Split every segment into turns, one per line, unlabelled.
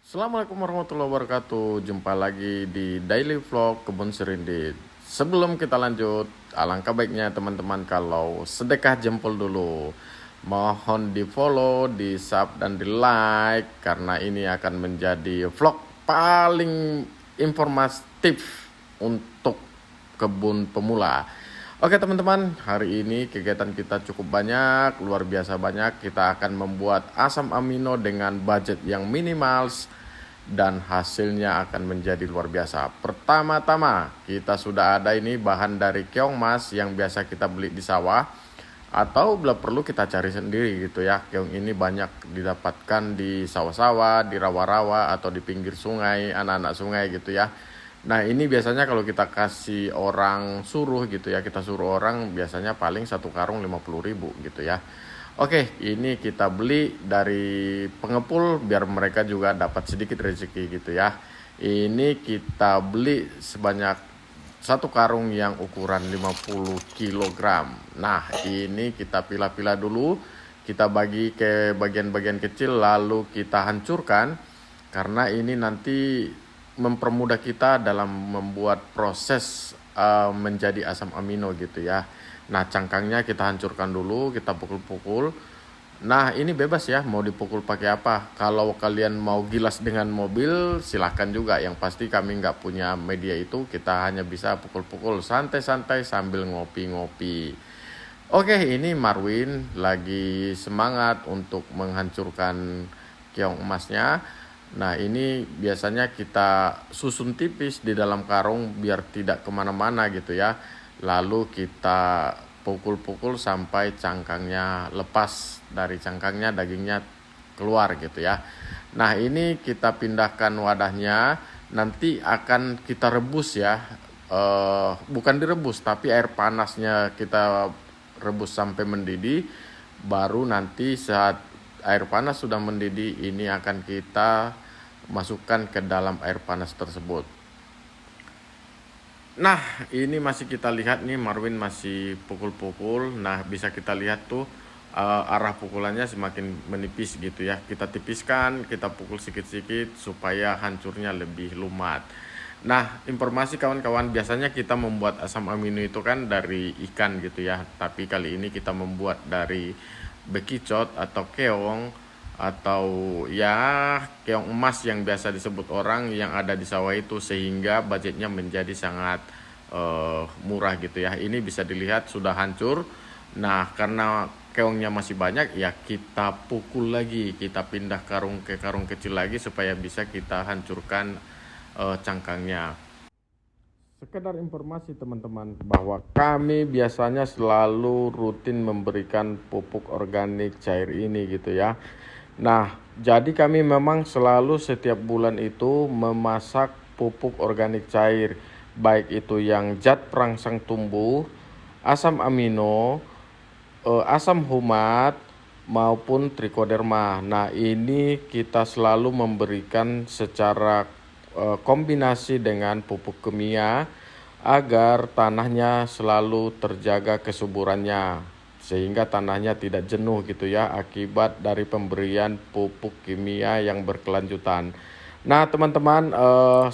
Assalamualaikum warahmatullahi wabarakatuh. Jumpa lagi di Daily Vlog Kebun Serindit. Sebelum kita lanjut, alangkah baiknya teman-teman kalau sedekah jempol dulu. Mohon di follow, di sub, dan di like karena ini akan menjadi vlog paling informatif untuk kebun pemula. Oke teman-teman, hari ini kegiatan kita cukup banyak, luar biasa banyak. Kita akan membuat asam amino dengan budget yang minimal dan hasilnya akan menjadi luar biasa. Pertama-tama, kita sudah ada ini bahan dari keong mas yang biasa kita beli di sawah atau bila perlu kita cari sendiri gitu ya. Keong ini banyak didapatkan di sawah-sawah, di rawa-rawa atau di pinggir sungai, anak-anak sungai gitu ya. Nah ini biasanya kalau kita kasih orang suruh gitu ya, kita suruh orang biasanya paling satu karung 50.000 gitu ya. Oke, ini kita beli dari pengepul biar mereka juga dapat sedikit rezeki gitu ya. Ini kita beli sebanyak satu karung yang ukuran 50 kilogram. Nah ini kita pilah-pilah dulu, kita bagi ke bagian-bagian kecil lalu kita hancurkan karena ini nanti mempermudah kita dalam membuat proses menjadi asam amino gitu ya. Nah cangkangnya kita hancurkan dulu, kita pukul-pukul. Nah ini bebas ya mau dipukul pakai apa. Kalau kalian mau gilas dengan mobil silahkan juga. Yang pasti kami nggak punya media itu, kita hanya bisa pukul-pukul santai-santai sambil ngopi-ngopi. Oke, ini Marwin lagi semangat untuk menghancurkan keong emasnya. Nah ini biasanya kita susun tipis di dalam karung biar tidak kemana-mana gitu ya. Lalu kita pukul-pukul sampai cangkangnya lepas dari cangkangnya, dagingnya keluar gitu ya. Nah ini kita pindahkan wadahnya, nanti akan kita rebus ya. Bukan direbus tapi air panasnya kita rebus sampai mendidih. Baru nanti saat air panas sudah mendidih, ini akan kita masukkan ke dalam air panas tersebut. Nah ini masih kita lihat nih, Marwin masih pukul-pukul. Nah bisa kita lihat tuh arah pukulannya semakin menipis gitu ya. Kita tipiskan, kita pukul sedikit-sedikit supaya hancurnya lebih lumat. Nah informasi kawan-kawan, biasanya kita membuat asam amino itu kan dari ikan gitu ya. Tapi kali ini kita membuat dari bekicot atau keong, atau ya keong emas yang biasa disebut orang yang ada di sawah itu, sehingga budgetnya menjadi sangat murah gitu ya. Ini bisa dilihat sudah hancur. Nah karena keongnya masih banyak ya, kita pukul lagi, kita pindah karung ke karung kecil lagi supaya bisa kita hancurkan cangkangnya. Sekedar informasi teman-teman bahwa kami biasanya selalu rutin memberikan pupuk organik cair ini gitu ya. Nah, jadi kami memang selalu setiap bulan itu memasak pupuk organik cair, baik itu yang zat perangsang tumbuh, asam amino, asam humat maupun trikoderma. Nah, ini kita selalu memberikan secara kombinasi dengan pupuk kimia agar tanahnya selalu terjaga kesuburannya, sehingga tanahnya tidak jenuh gitu ya akibat dari pemberian pupuk kimia yang berkelanjutan. Nah teman-teman,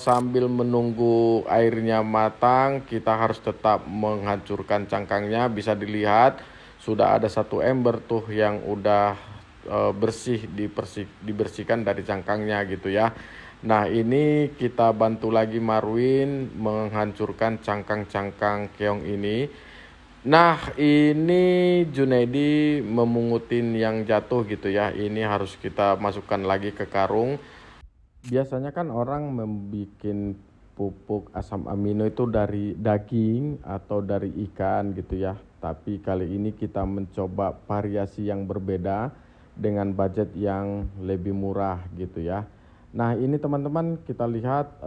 sambil menunggu airnya matang, kita harus tetap menghancurkan cangkangnya. Bisa dilihat sudah ada satu ember tuh yang udah bersih, dibersihkan dari cangkangnya gitu ya. Nah ini kita bantu lagi Marwin menghancurkan cangkang-cangkang keong ini. Nah ini Junaidi memungutin yang jatuh gitu ya. Ini harus kita masukkan lagi ke karung. Biasanya kan orang membuat pupuk asam amino itu dari daging atau dari ikan gitu ya. Tapi kali ini kita mencoba variasi yang berbeda dengan budget yang lebih murah gitu ya. Nah ini teman-teman, kita lihat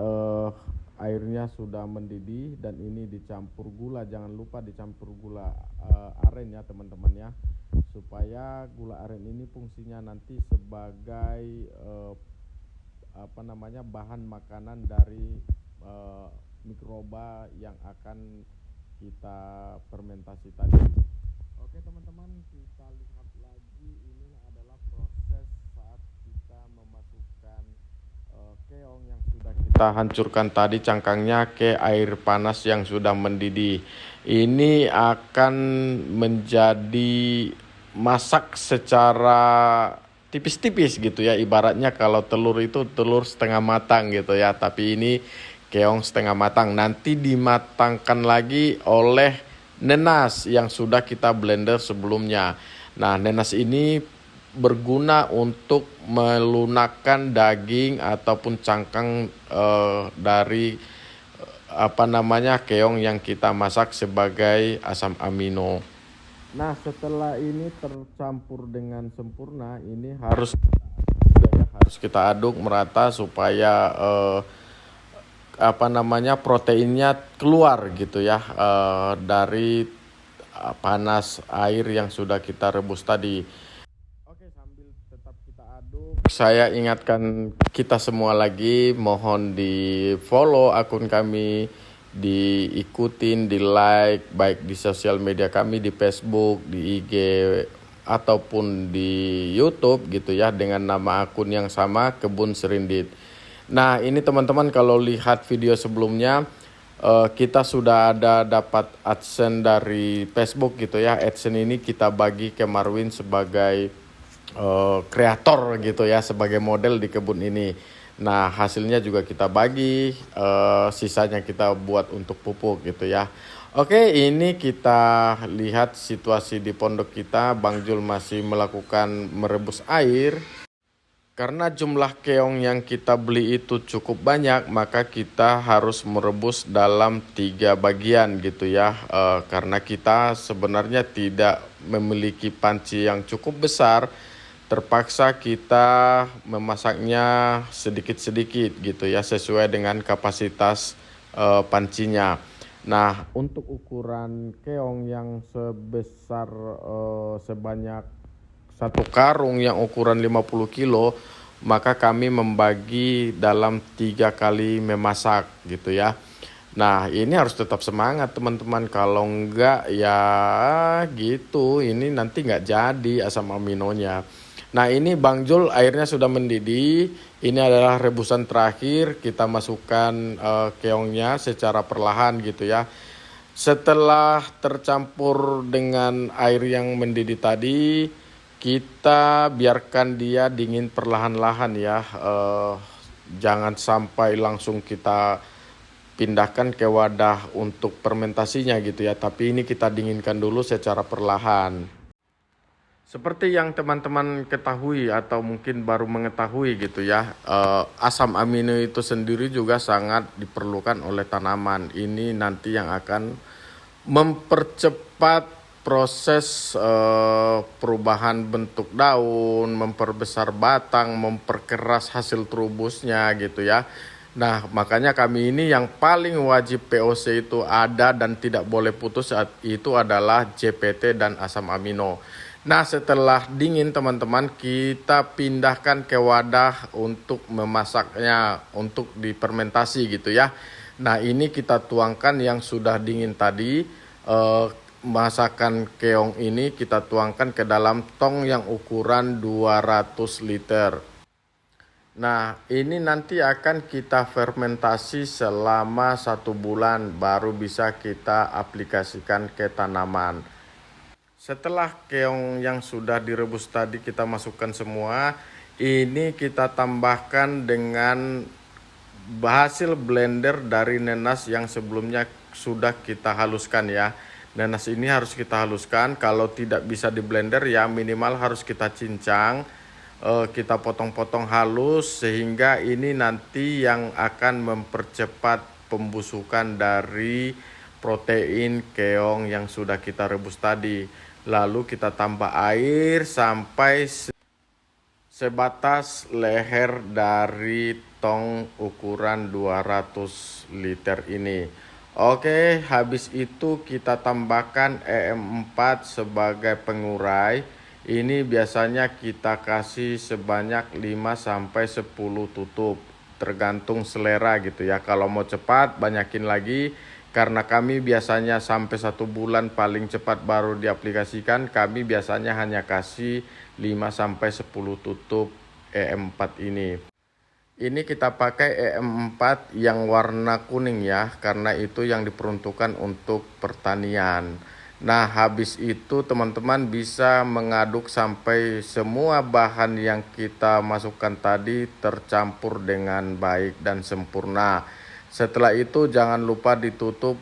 airnya sudah mendidih dan ini dicampur gula. Jangan lupa dicampur gula aren ya teman-teman ya. Supaya gula aren ini fungsinya nanti sebagai bahan makanan dari mikroba yang akan kita fermentasi tadi. Oke teman-teman, kita lihat lagi, ini adalah proses saat kita memasukkan keong yang sudah kita hancurkan tadi cangkangnya ke air panas yang sudah mendidih. Ini akan menjadi masak secara tipis-tipis gitu ya. Ibaratnya kalau telur itu telur setengah matang gitu ya. Tapi ini keong setengah matang. Nanti dimatangkan lagi oleh nenas yang sudah kita blender sebelumnya. Nah, nenas ini berguna untuk melunakkan daging ataupun cangkang dari keong yang kita masak sebagai asam amino. Nah, setelah ini tercampur dengan sempurna, ini harus kita aduk merata supaya proteinnya keluar gitu ya dari panas air yang sudah kita rebus tadi. Oke, sambil tetap kita aduk, saya ingatkan kita semua lagi, mohon di follow akun kami, diikutin, di like, baik di sosial media kami, di Facebook, di IG, ataupun di YouTube gitu ya, dengan nama akun yang sama, Kebun Serindit. Nah, ini teman-teman kalau lihat video sebelumnya, kita sudah ada dapat AdSense dari Facebook gitu ya. AdSense ini kita bagi ke Marwin sebagai kreator gitu ya, sebagai model di kebun ini. Nah, hasilnya juga kita bagi, sisanya kita buat untuk pupuk gitu ya. Oke, ini kita lihat situasi di pondok kita. Bang Jul masih melakukan merebus air. Karena jumlah keong yang kita beli itu cukup banyak, maka kita harus merebus dalam 3 bagian gitu ya. Karena kita sebenarnya tidak memiliki panci yang cukup besar, terpaksa kita memasaknya sedikit-sedikit gitu ya, sesuai dengan kapasitas pancinya. Nah, untuk ukuran keong yang sebesar sebanyak 1 karung yang ukuran 50 kilo, maka kami membagi dalam 3 kali memasak gitu ya. Nah, ini harus tetap semangat teman-teman, kalau enggak ya gitu, ini nanti enggak jadi asam aminonya. Nah, ini Bang Jul airnya sudah mendidih. Ini adalah rebusan terakhir, kita masukkan keongnya secara perlahan gitu ya. Setelah tercampur dengan air yang mendidih tadi, kita biarkan dia dingin perlahan-lahan ya. Jangan sampai langsung kita pindahkan ke wadah untuk fermentasinya gitu ya. Tapi ini kita dinginkan dulu secara perlahan. Seperti yang teman-teman ketahui atau mungkin baru mengetahui gitu ya, asam amino itu sendiri juga sangat diperlukan oleh tanaman. Ini nanti yang akan mempercepat proses perubahan bentuk daun, memperbesar batang, memperkeras hasil trubusnya gitu ya. Nah, makanya kami ini yang paling wajib POC itu ada dan tidak boleh putus saat itu adalah JPT dan asam amino. Nah, setelah dingin teman-teman, kita pindahkan ke wadah untuk memasaknya, untuk difermentasi gitu ya. Nah, ini kita tuangkan yang sudah dingin tadi. Masakan keong ini kita tuangkan ke dalam tong yang ukuran 200 liter. Nah, ini nanti akan kita fermentasi selama 1 bulan, baru bisa kita aplikasikan ke tanaman. Setelah keong yang sudah direbus tadi kita masukkan semua, ini kita tambahkan dengan hasil blender dari nenas yang sebelumnya sudah kita haluskan ya. Nanas ini harus kita haluskan, kalau tidak bisa di blender ya minimal harus kita cincang, kita potong-potong halus, sehingga ini nanti yang akan mempercepat pembusukan dari protein keong yang sudah kita rebus tadi. Lalu kita tambah air sampai sebatas leher dari tong ukuran 200 liter ini. Oke, habis itu kita tambahkan EM4 sebagai pengurai. Ini biasanya kita kasih sebanyak 5-10 tutup, tergantung selera gitu ya. Kalau mau cepat banyakin lagi, karena kami biasanya sampai 1 bulan paling cepat baru diaplikasikan. Kami biasanya hanya kasih 5-10 tutup EM4 ini. Ini kita pakai EM4 yang warna kuning ya, karena itu yang diperuntukkan untuk pertanian. Nah, habis itu teman-teman bisa mengaduk sampai semua bahan yang kita masukkan tadi tercampur dengan baik dan sempurna. Setelah itu jangan lupa ditutup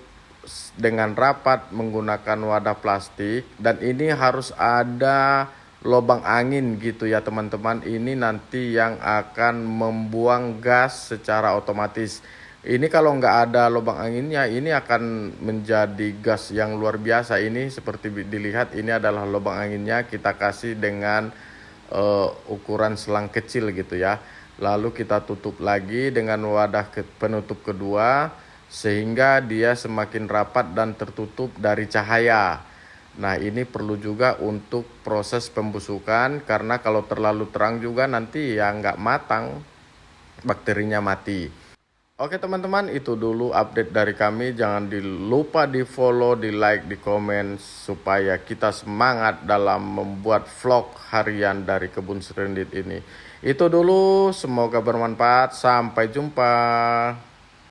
dengan rapat menggunakan wadah plastik, dan ini harus ada lubang angin gitu ya teman-teman. Ini nanti yang akan membuang gas secara otomatis. Ini kalau nggak ada lubang anginnya, ini akan menjadi gas yang luar biasa. Ini seperti dilihat, ini adalah lubang anginnya, kita kasih dengan ukuran selang kecil gitu ya. Lalu kita tutup lagi dengan wadah penutup kedua, sehingga dia semakin rapat dan tertutup dari cahaya. Nah, ini perlu juga untuk proses pembusukan, karena kalau terlalu terang juga nanti ya nggak matang, bakterinya mati. Oke teman-teman, itu dulu update dari kami. Jangan lupa di follow, di like, di komen, supaya kita semangat dalam membuat vlog harian dari Kebun Serendit ini. Itu dulu, semoga bermanfaat. Sampai jumpa.